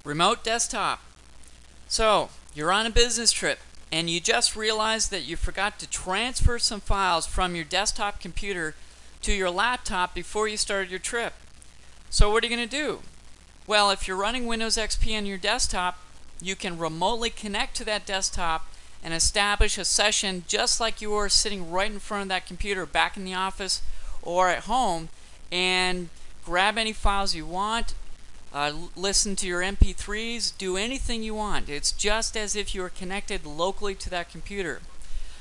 Remote desktop. So, you're on a business trip and you just realized that you forgot to transfer some files from your desktop computer to your laptop before you started your trip. So what are you going to do? Well, if you're running Windows XP on your desktop, you can remotely connect to that desktop and establish a session just like you were sitting right in front of that computer back in the office or at home, and grab any files you want, listen to your MP3s, do anything you want. It's just as if you were connected locally to that computer.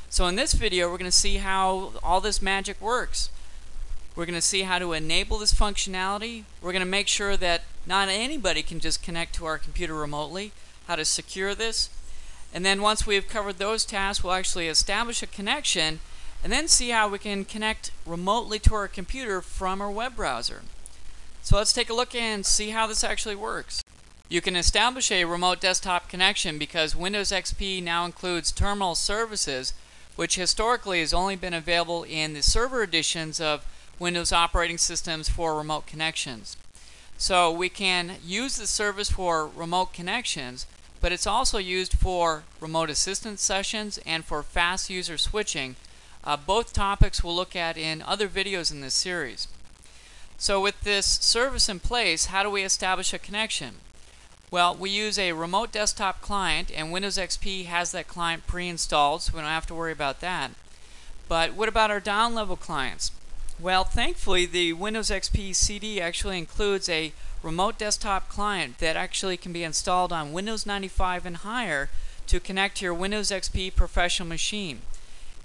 So in this video, we're going to see how all this magic works. We're going to see how to enable this functionality. We're going to make sure that not anybody can just connect to our computer remotely, how to secure this. And then once we've covered those tasks, we'll actually establish a connection and then see how we can connect remotely to our computer from our web browser. So let's take a look and see how this actually works. You can establish a remote desktop connection because Windows XP now includes terminal services, which historically has only been available in the server editions of Windows operating systems for remote connections. So we can use the service for remote connections, but it's also used for remote assistance sessions and for fast user switching. Both topics we'll look at in other videos in this series. So with this service in place, how do we establish a connection? Well, we use a remote desktop client, and Windows XP has that client pre-installed, so we don't have to worry about that. But what about our down-level clients? Well, thankfully, the Windows XP CD actually includes a remote desktop client that actually can be installed on Windows 95 and higher to connect to your Windows XP professional machine.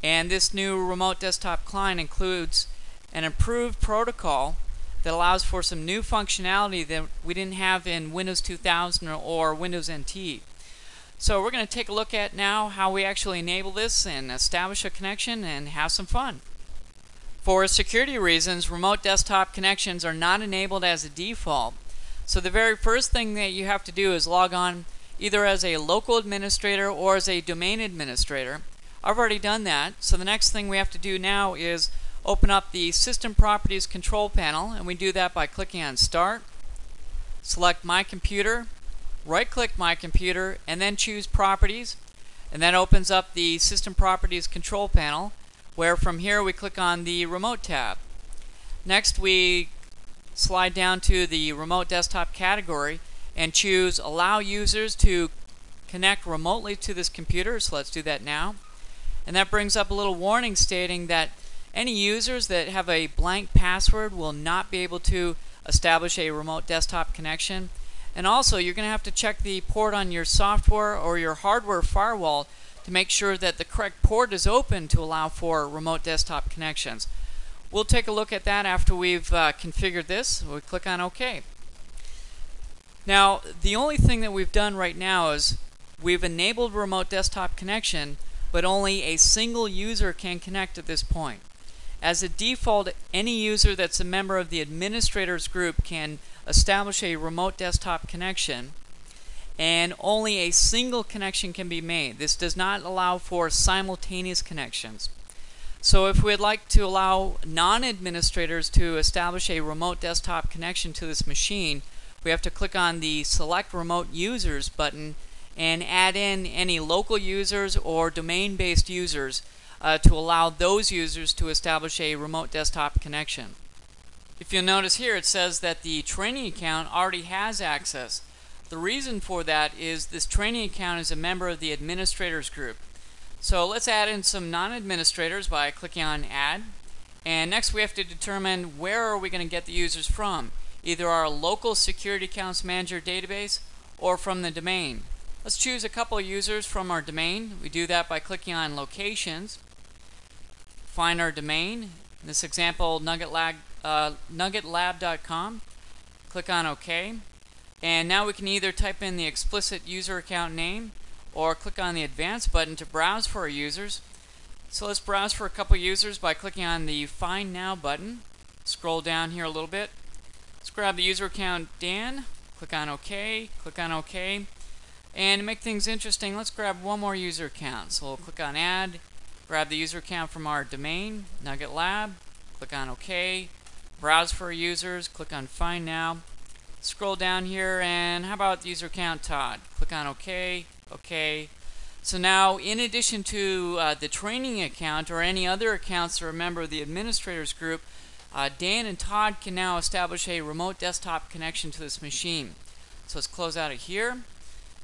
And this new remote desktop client includes an improved protocol that allows for some new functionality that we didn't have in Windows 2000 or Windows NT. So we're going to take a look at now how we actually enable this and establish a connection and have some fun. For security reasons, remote desktop connections are not enabled as a default. So the very first thing that you have to do is log on either as a local administrator or as a domain administrator. I've already done that, so the next thing we have to do now is open up the System Properties control panel, and we do that by clicking on Start, select My Computer, right-click My Computer, and then choose Properties, and that opens up the System Properties control panel, where from here we click on the Remote tab. Next we slide down to the Remote Desktop category and choose Allow Users to connect remotely to this computer, so let's do that now. And that brings up a little warning stating that any users that have a blank password will not be able to establish a remote desktop connection. And also, you're going to have to check the port on your software or your hardware firewall to make sure that the correct port is open to allow for remote desktop connections. We'll take a look at that after we've configured this. We'll click on OK. Now, the only thing that we've done right now is we've enabled remote desktop connection, but only a single user can connect at this point. As a default, any user that's a member of the administrators group can establish a remote desktop connection, and only a single connection can be made. This does not allow for simultaneous connections. So if we'd like to allow non-administrators to establish a remote desktop connection to this machine, we have to click on the Select Remote Users button and add in any local users or domain-based users to allow those users to establish a remote desktop connection. If you'll notice here, it says that the training account already has access. The reason for that is this training account is a member of the administrators group. So let's add in some non-administrators by clicking on Add. And next we have to determine where are we going to get the users from, either our local Security Accounts Manager database or from the domain. Let's choose a couple of users from our domain. We do that by clicking on Locations, find our domain, in this example nuggetlab.com, click on OK, and now we can either type in the explicit user account name or click on the Advanced button to browse for our users. So let's browse for a couple users by clicking on the Find Now button. Scroll down here a little bit. Let's grab the user account Dan, click on OK, click on OK. And to make things interesting, let's grab one more user account. So we'll click on Add, grab the user account from our domain, Nugget Lab, click on OK, browse for users, click on Find Now, Scroll down here, and how about user account Todd? Click on OK, OK. So now, in addition to the training account or any other accounts that are a member of the administrators group, Dan and Todd can now establish a remote desktop connection to this machine. So let's close out of here.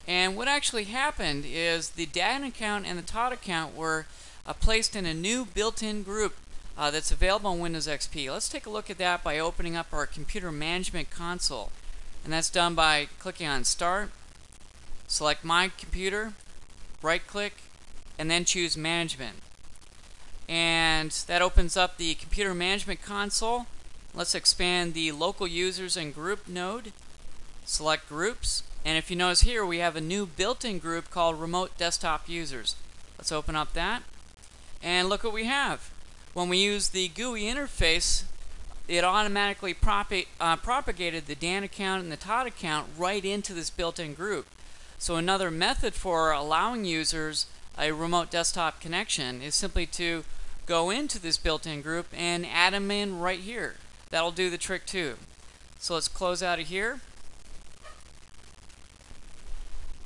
And what actually happened is the Dan account and the Todd account were placed in a new built-in group that's available on Windows XP. Let's take a look at that by opening up our computer management console. And that's done by clicking on Start, select My Computer, right-click, and then choose Management. And that opens up the computer management console. Let's expand the local users and group node, select Groups, and if you notice here we have a new built-in group called Remote Desktop Users. Let's open up that, and look what we have. When we use the GUI interface, it automatically propagated the Dan account and the Todd account right into this built-in group. So another method for allowing users a remote desktop connection is simply to go into this built-in group and add them in right here. That'll do the trick too. So let's close out of here.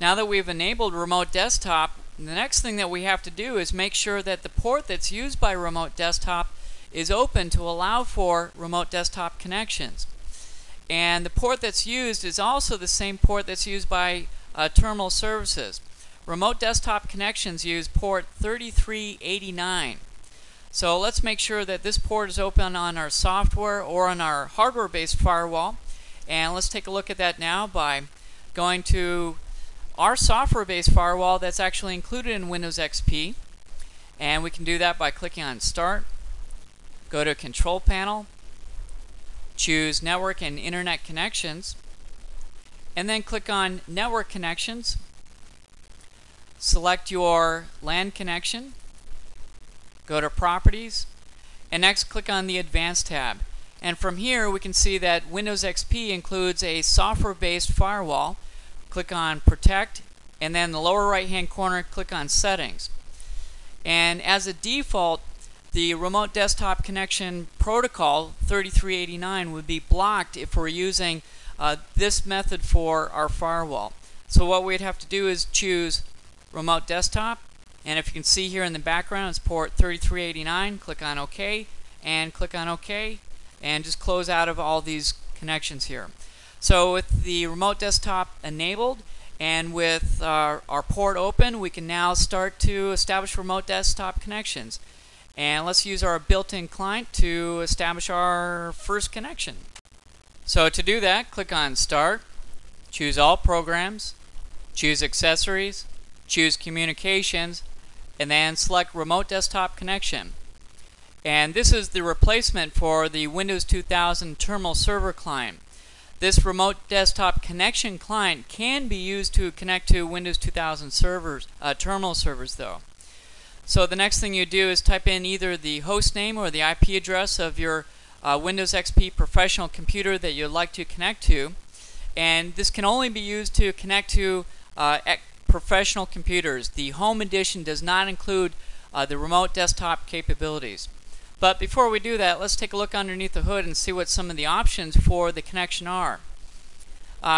Now that we've enabled remote desktop, the next thing that we have to do is make sure that the port that's used by remote desktop is open to allow for remote desktop connections. And the port that's used is also the same port that's used by terminal services. Remote desktop connections use port 3389. So let's make sure that this port is open on our software or on our hardware-based firewall. And let's take a look at that now by going to our software-based firewall that's actually included in Windows XP. And we can do that by clicking on Start, go to Control Panel, choose Network and Internet Connections, and then click on Network Connections. Select your LAN connection, go to Properties, and next click on the Advanced tab. And from here we can see that Windows XP includes a software-based firewall. Click on Protect, and then in the lower right hand corner click on Settings. And as a default, the remote desktop connection protocol 3389 would be blocked if we're using this method for our firewall. So what we'd have to do is choose remote desktop, and if you can see here in the background it's port 3389. Click on OK and click on OK, and just close out of all these connections here. So with the remote desktop enabled and with our port open, we can now start to establish remote desktop connections. And let's use our built-in client to establish our first connection. So to do that, click on Start, choose All Programs, choose Accessories, choose Communications, and then select Remote Desktop Connection. And this is the replacement for the Windows 2000 Terminal Server Client. This remote desktop connection client can be used to connect to Windows 2000 servers, terminal servers though. So the next thing you do is type in either the host name or the IP address of your Windows XP professional computer that you'd like to connect to. And this can only be used to connect to professional computers. The Home Edition does not include the remote desktop capabilities. But before we do that, let's take a look underneath the hood and see what some of the options for the connection are.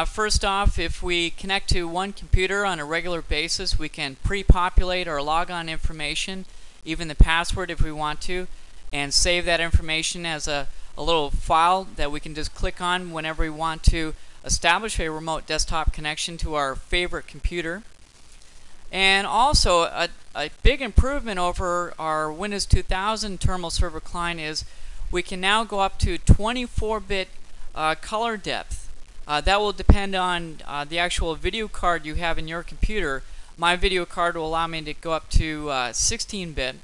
First off, if we connect to one computer on a regular basis, we can pre-populate our logon information, even the password if we want to, and save that information as a little file that we can just click on whenever we want to establish a remote desktop connection to our favorite computer. And also, a big improvement over our Windows 2000 terminal server client is we can now go up to 24-bit color depth. That will depend on the actual video card you have in your computer. My video card will allow me to go up to 16-bit.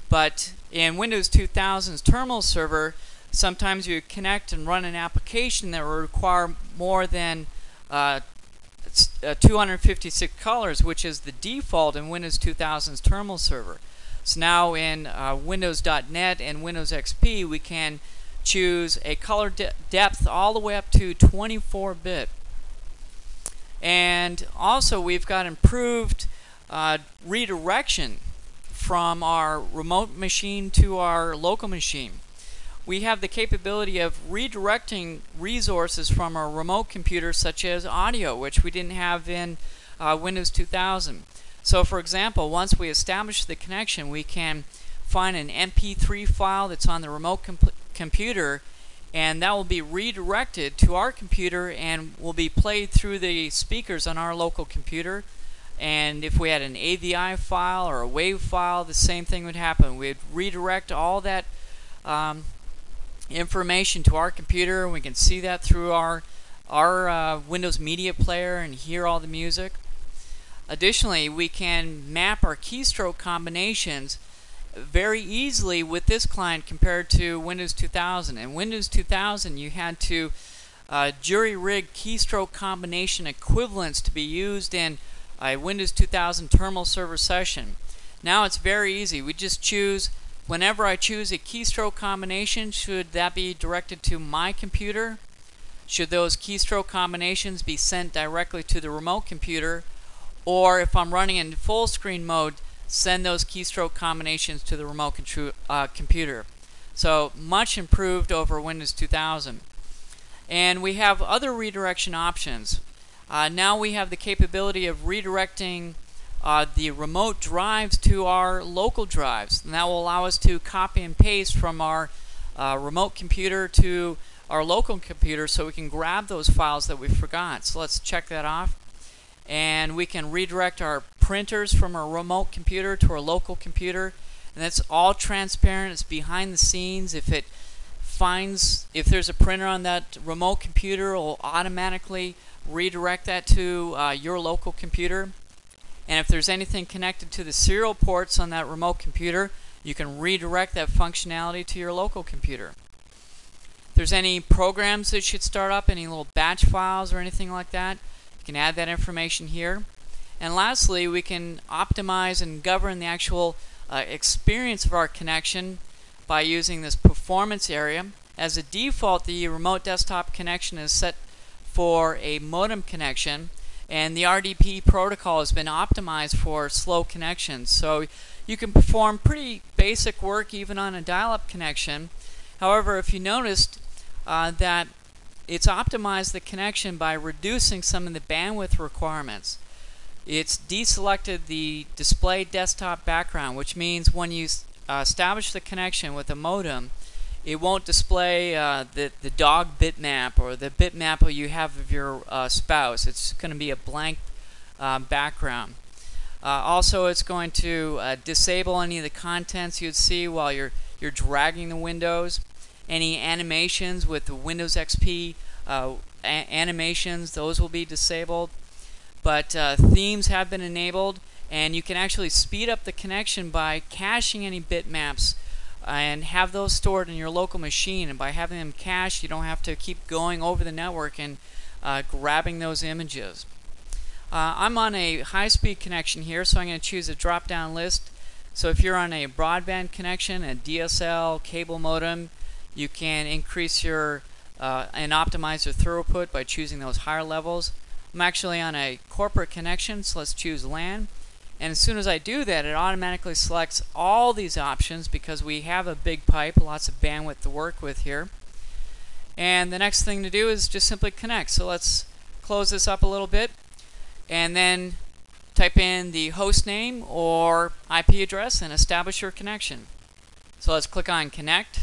But in Windows 2000's terminal server, sometimes you connect and run an application that will require more than 256 colors, which is the default in Windows 2000's terminal server. So now in Windows.net and Windows XP, we can choose a color depth all the way up to 24-bit. And also we've got improved redirection from our remote machine to our local machine. we have the capability of redirecting resources from our remote computer, such as audio, which we didn't have in Windows 2000. So for example, once we establish the connection, we can find an MP3 file that's on the remote computer, and that will be redirected to our computer and will be played through the speakers on our local computer. And if we had an AVI file or a WAV file, the same thing would happen. We'd redirect all that information to our computer, and we can see that through our Windows Media Player and hear all the music. Additionally, we can map our keystroke combinations very easily with this client compared to Windows 2000. In Windows 2000, you had to jury-rig keystroke combination equivalents to be used in a Windows 2000 terminal server session. Now it's very easy. We just choose, whenever I choose a keystroke combination, should that be directed to my computer? Should those keystroke combinations be sent directly to the remote computer? Or if I'm running in full screen mode, send those keystroke combinations to the remote computer. So much improved over Windows 2000. And we have other redirection options. Now we have the capability of redirecting the remote drives to our local drives, and that will allow us to copy and paste from our remote computer to our local computer so we can grab those files that we forgot. So let's check that off. And we can redirect our printers from our remote computer to our local computer, and that's all transparent. It's behind the scenes. If there's a printer on that remote computer, it will automatically redirect that to your local computer. And if there's anything connected to the serial ports on that remote computer, you can redirect that functionality to your local computer. If there's any programs that should start up, any little batch files or anything like that, you can add that information here. And lastly, we can optimize and govern the actual experience of our connection by using this performance area. As a default, the remote desktop connection is set for a modem connection, and the RDP protocol has been optimized for slow connections. So you can perform pretty basic work even on a dial-up connection. However, if you noticed that it's optimized the connection by reducing some of the bandwidth requirements. It's deselected the display desktop background, which means when you establish the connection with a modem, it won't display the dog bitmap or the bitmap you have of your spouse. It's going to be a blank background. Also, it's going to disable any of the contents you'd see while you're dragging the windows. Any animations with the Windows XP animations, those will be disabled. But themes have been enabled, and you can actually speed up the connection by caching any bitmaps and have those stored in your local machine. And by having them cached, you don't have to keep going over the network and grabbing those images. I'm on a high-speed connection here, so I'm going to choose a drop-down list. So if you're on a broadband connection, a DSL cable modem, you can increase your and optimize your throughput by choosing those higher levels. I'm actually on a corporate connection, so let's choose LAN. And as soon as I do that, it automatically selects all these options because we have a big pipe, lots of bandwidth to work with here. And the next thing to do is just simply connect. So let's close this up a little bit and then type in the host name or IP address and establish your connection. So let's click on connect.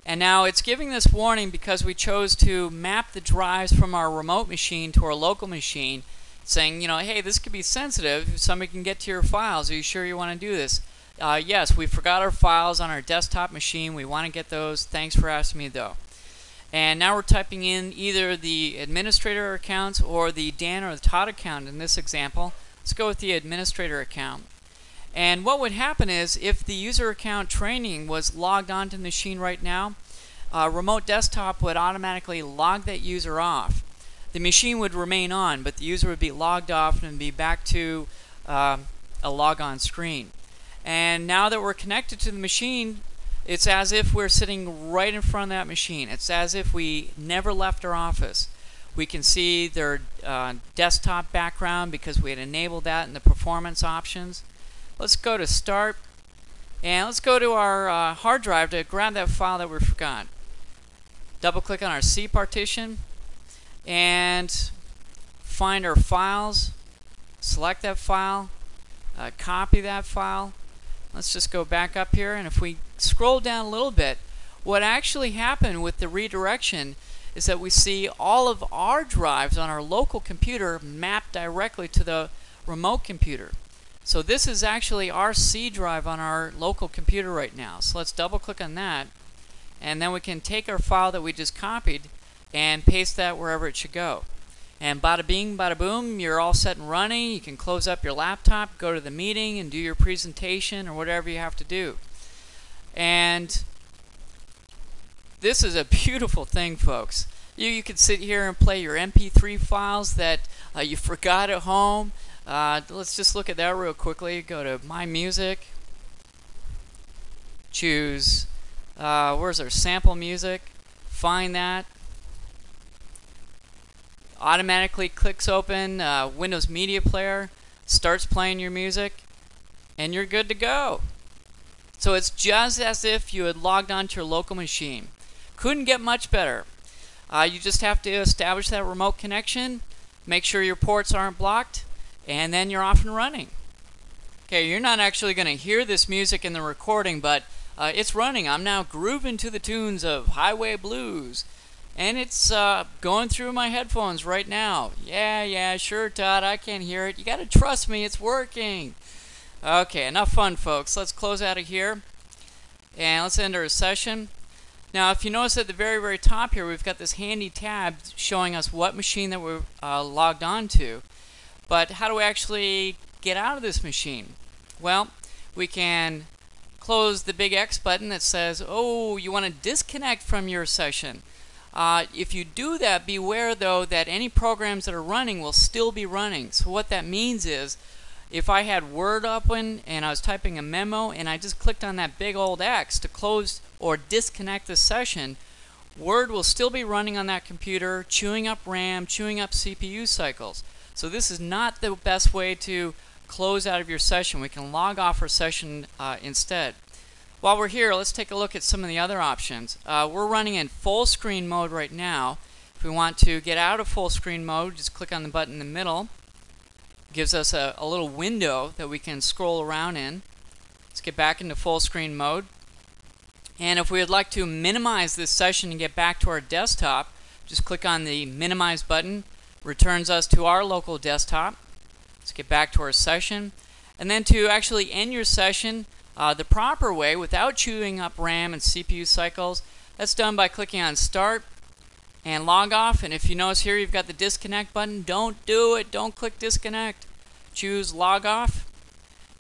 And now it's giving this warning because we chose to map the drives from our remote machine to our local machine, saying, hey, this could be sensitive. Somebody can get to your files. Are you sure you want to do this? Yes, we forgot our files on our desktop machine. We want to get those. Thanks for asking me, though. And now we're typing in either the administrator accounts or the Dan or the Todd account in this example. Let's go with the administrator account. And what would happen is if the user account training was logged onto the machine right now, remote desktop would automatically log that user off. The machine would remain on, but the user would be logged off and be back to a logon screen. And now that we're connected to the machine, it's as if we're sitting right in front of that machine. It's as if we never left our office. We can see their desktop background because we had enabled that in the performance options. Let's go to Start, and let's go to our hard drive to grab that file that we forgot. double click on our C partition and find our files, select that file, copy that file. Let's just go back up here, and if we scroll down a little bit, what actually happened with the redirection is that we see all of our drives on our local computer mapped directly to the remote computer. So this is actually our C drive on our local computer right now. So let's double click on that, and then we can take our file that we just copied and paste that wherever it should go. And bada bing, bada boom, you're all set and running. You can close up your laptop, go to the meeting, and do your presentation or whatever you have to do. And this is a beautiful thing, folks. You can sit here and play your MP3 files that you forgot at home. Let's just look at that real quickly. Go to My Music. Choose, where's our sample music? Find that. Automatically clicks open Windows Media Player, starts playing your music, and you're good to go. So it's just as if you had logged onto your local machine. Couldn't get much better. You just have to establish that remote connection, make sure your ports aren't blocked, and then you're off and running. Okay, you're not actually going to hear this music in the recording, but it's running. I'm now grooving to the tunes of Highway Blues. And it's going through my headphones right now. Yeah, sure, Todd, I can hear it. You got to trust me, it's working. Okay, enough fun, folks. Let's close out of here, and let's end our session. Now, if you notice at the very, very top here, we've got this handy tab showing us what machine that we're logged on to. But how do we actually get out of this machine? Well, we can close the big X button that says, oh, you want to disconnect from your session. If you do that, beware though that any programs that are running will still be running. So what that means is, if I had Word open and I was typing a memo and I just clicked on that big old X to close or disconnect the session, Word will still be running on that computer, chewing up RAM, chewing up CPU cycles. So this is not the best way to close out of your session. We can log off our session instead. While we're here, let's take a look at some of the other options. We're running in full screen mode right now. If we want to get out of full screen mode, just click on the button in the middle. It gives us a little window that we can scroll around in. Let's get back into full screen mode. And if we would like to minimize this session and get back to our desktop, just click on the minimize button. Returns us to our local desktop. Let's get back to our session. And then to actually end your session, the proper way, without chewing up RAM and CPU cycles, that's done by clicking on Start and Log Off. And if you notice here, you've got the Disconnect button. Don't do it. Don't click Disconnect. Choose Log Off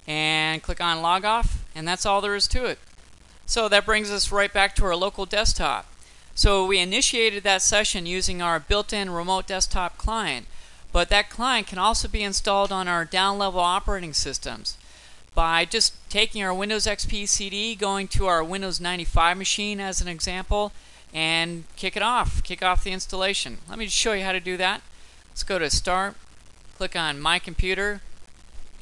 and click on Log Off, and that's all there is to it. So that brings us right back to our local desktop. So we initiated that session using our built-in remote desktop client, but that client can also be installed on our down-level operating systems by just taking our Windows XP CD, going to our Windows 95 machine as an example, and kick off the installation. Let me just show you how to do that. Let's go to Start, click on My Computer,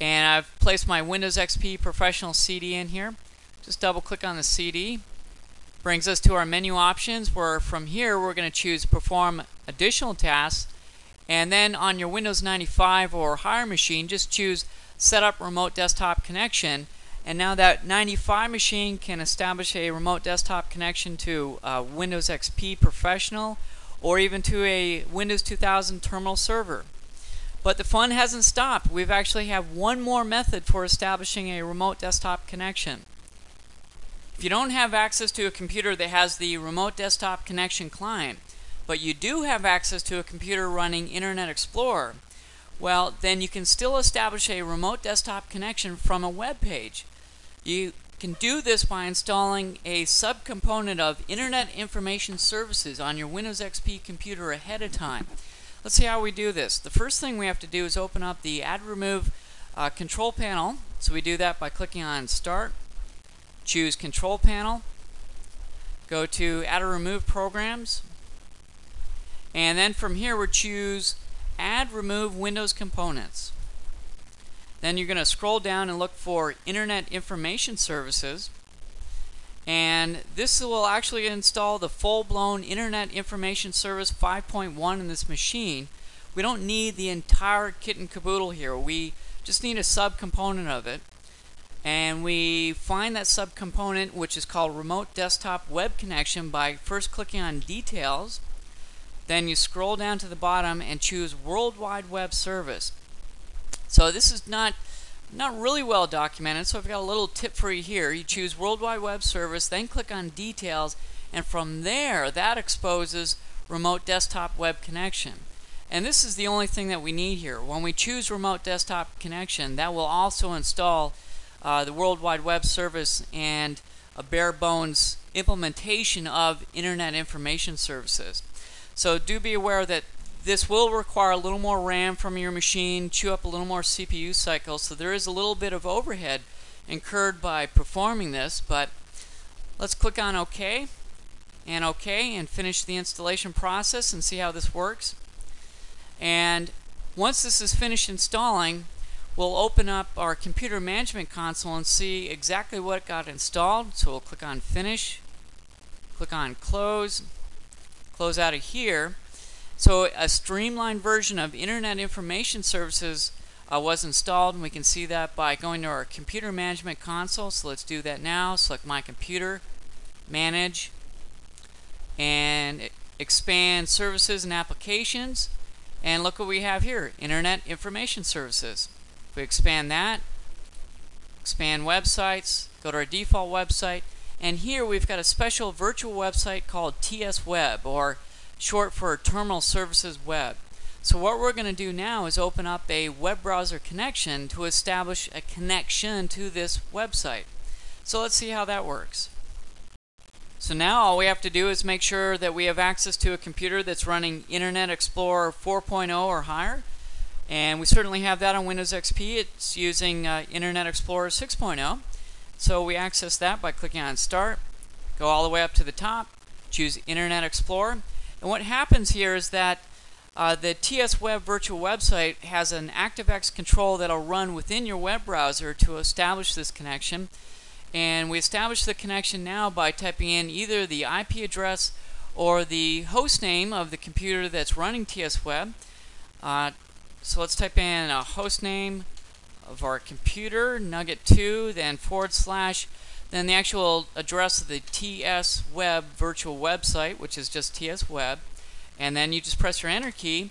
and I've placed my Windows XP Professional CD in here. Just double click on the CD. Brings us to our menu options, where from here we're going to choose Perform Additional Tasks, and then on your Windows 95 or higher machine, just choose Set up remote desktop connection, and now that 95 machine can establish a remote desktop connection to Windows XP Professional or even to a Windows 2000 terminal server. But the fun hasn't stopped. We've actually have one more method for establishing a remote desktop connection. If you don't have access to a computer that has the remote desktop connection client, but you do have access to a computer running Internet Explorer, well, then you can still establish a remote desktop connection from a web page. You can do this by installing a subcomponent of Internet Information Services on your Windows XP computer ahead of time. Let's see how we do this. The first thing we have to do is open up the Add Remove control panel. So we do that by clicking on Start, choose Control Panel, go to Add or Remove Programs, and then from here we choose Add Remove Windows Components. Then you're going to scroll down and look for Internet Information Services, And this will actually install the full-blown Internet Information Service 5.1 in this machine. We don't need the entire kit and caboodle here. We just need a subcomponent of it. And we find that subcomponent, which is called Remote Desktop Web Connection, by first clicking on Details. Then you scroll down to the bottom and choose World Wide Web Service. So this is not really well documented, so I've got a little tip for you here. You choose World Wide Web Service, then click on Details, and from there that exposes Remote Desktop Web Connection. And this is the only thing that we need here. When we choose Remote Desktop Connection, that will also install the World Wide Web Service and a bare bones implementation of Internet Information Services. So do be aware that this will require a little more RAM from your machine, chew up a little more CPU cycles, so there is a little bit of overhead incurred by performing this, but let's click on OK and finish the installation process and see how this works. And once this is finished installing, we'll open up our computer management console and see exactly what got installed. So we'll click on Finish, click on Close out of here. So a streamlined version of Internet Information Services was installed, and we can see that by going to our computer management console. So let's do that now. Select My Computer, Manage, and expand Services and Applications. And look what we have here, Internet Information Services. If we expand that, expand websites, go to our default website, and here we've got a special virtual website called TS Web, or short for Terminal Services Web. So what we're going to do now is open up a web browser connection to establish a connection to this website. So let's see how that works. So now all we have to do is make sure that we have access to a computer that's running Internet Explorer 4.0 or higher. And we certainly have that on Windows XP. It's using Internet Explorer 6.0. So we access that by clicking on Start, go all the way up to the top, choose Internet Explorer. And what happens here is that the TS Web virtual website has an ActiveX control that will run within your web browser to establish this connection. And we establish the connection now by typing in either the IP address or the host name of the computer that's running TS Web. So let's type in a host name of our computer, Nugget2, then /, then the actual address of the TS Web virtual website, which is just TS Web, and then you just press your Enter key,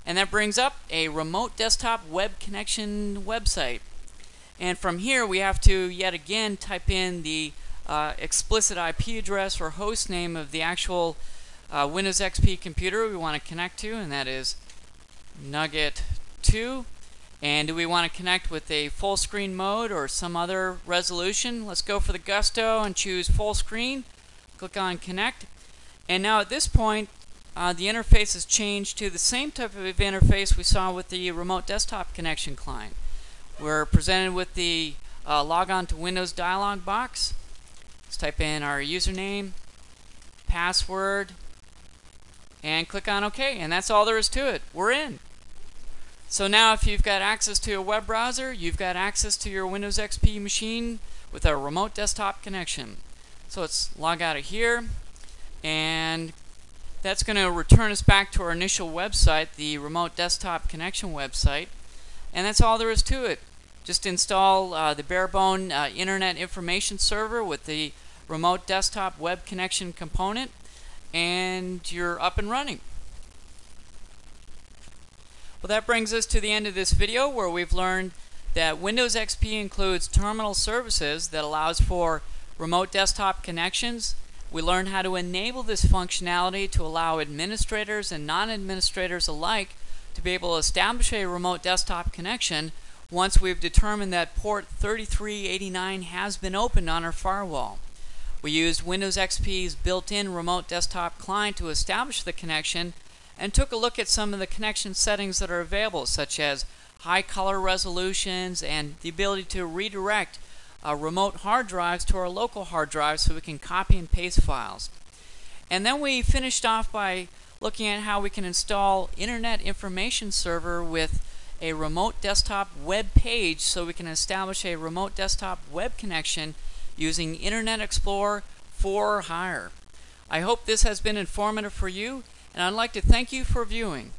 and that brings up a remote desktop web connection website. And from here we have to yet again type in the explicit IP address or host name of the actual Windows XP computer we want to connect to, and that is Nugget2. And do we want to connect with a full screen mode or some other resolution? Let's go for the gusto and choose full screen. Click on Connect. And now at this point the interface has changed to the same type of interface we saw with the remote desktop connection client. We're presented with the log on to Windows dialog box. Let's type in our username, password, and click on OK. And that's all there is to it. We're in. So now if you've got access to a web browser, you've got access to your Windows XP machine with a remote desktop connection. So let's log out of here, and that's going to return us back to our initial website, the remote desktop connection website. And that's all there is to it. Just install the bare-bone Internet Information Server with the remote desktop web connection component, and you're up and running. Well, that brings us to the end of this video, where we've learned that Windows XP includes terminal services that allows for remote desktop connections. We learned how to enable this functionality to allow administrators and non-administrators alike to be able to establish a remote desktop connection once we've determined that port 3389 has been opened on our firewall. We used Windows XP's built-in remote desktop client to establish the connection, and took a look at some of the connection settings that are available, such as high color resolutions and the ability to redirect remote hard drives to our local hard drives so we can copy and paste files. And then we finished off by looking at how we can install Internet Information Server with a remote desktop web page so we can establish a remote desktop web connection using Internet Explorer 4 or higher. I hope this has been informative for you, and I'd like to thank you for viewing.